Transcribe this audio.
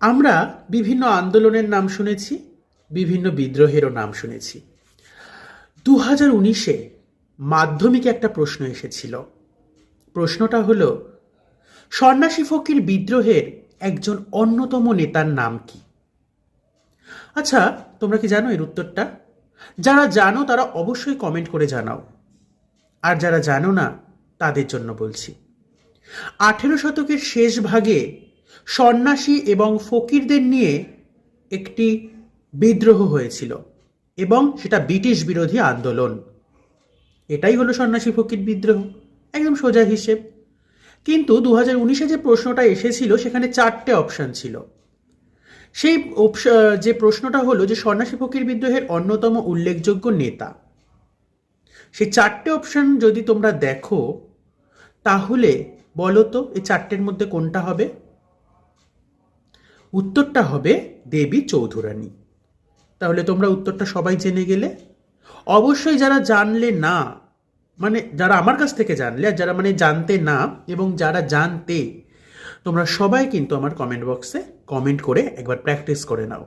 আমরা বিভিন্ন আন্দোলনের নাম শুনেছি, বিভিন্ন বিদ্রোহেরও নাম শুনেছি। 2019-এ মাধ্যমিকে একটা প্রশ্ন এসেছিল। প্রশ্নটা হলো, সন্ন্যাসী ফকির বিদ্রোহের একজন অন্যতম নেতার নাম কি? আচ্ছা, তোমরা কি জানো এর উত্তরটা? যারা জানো তারা অবশ্যই কমেন্ট করে জানাও, আর যারা জানো না তাদের জন্য বলছি। 18 শতকের শেষ ভাগে সন্ন্যাসী এবং ফকিরদের নিয়ে একটি বিদ্রোহ হয়েছিল, এবং সেটা ব্রিটিশ বিরোধী আন্দোলন। এটাই হলো সন্ন্যাসী ফকির বিদ্রোহ, একদম সোজা হিসেব। কিন্তু 2019-এ যে প্রশ্নটা এসেছিল সেখানে 4টে অপশান ছিল। সেই যে প্রশ্নটা হলো যে সন্ন্যাসী ফকির বিদ্রোহের অন্যতম উল্লেখযোগ্য নেতা, সেই 4টে অপশান যদি তোমরা দেখো তাহলে বলো তো এই 4টের মধ্যে কোনটা হবে? উত্তরটা হবে দেবী চৌধুরানী। তাহলে তোমরা উত্তরটা সবাই জেনে গেলে। অবশ্যই যারা জানলে না, মানে যারা আমার কাছ থেকে জানলে, আর যারা মানে জানতে না এবং যারা জানতে, তোমরা সবাই কিন্তু আমার কমেন্ট বক্সে কমেন্ট করে একবার প্র্যাকটিস করে নাও।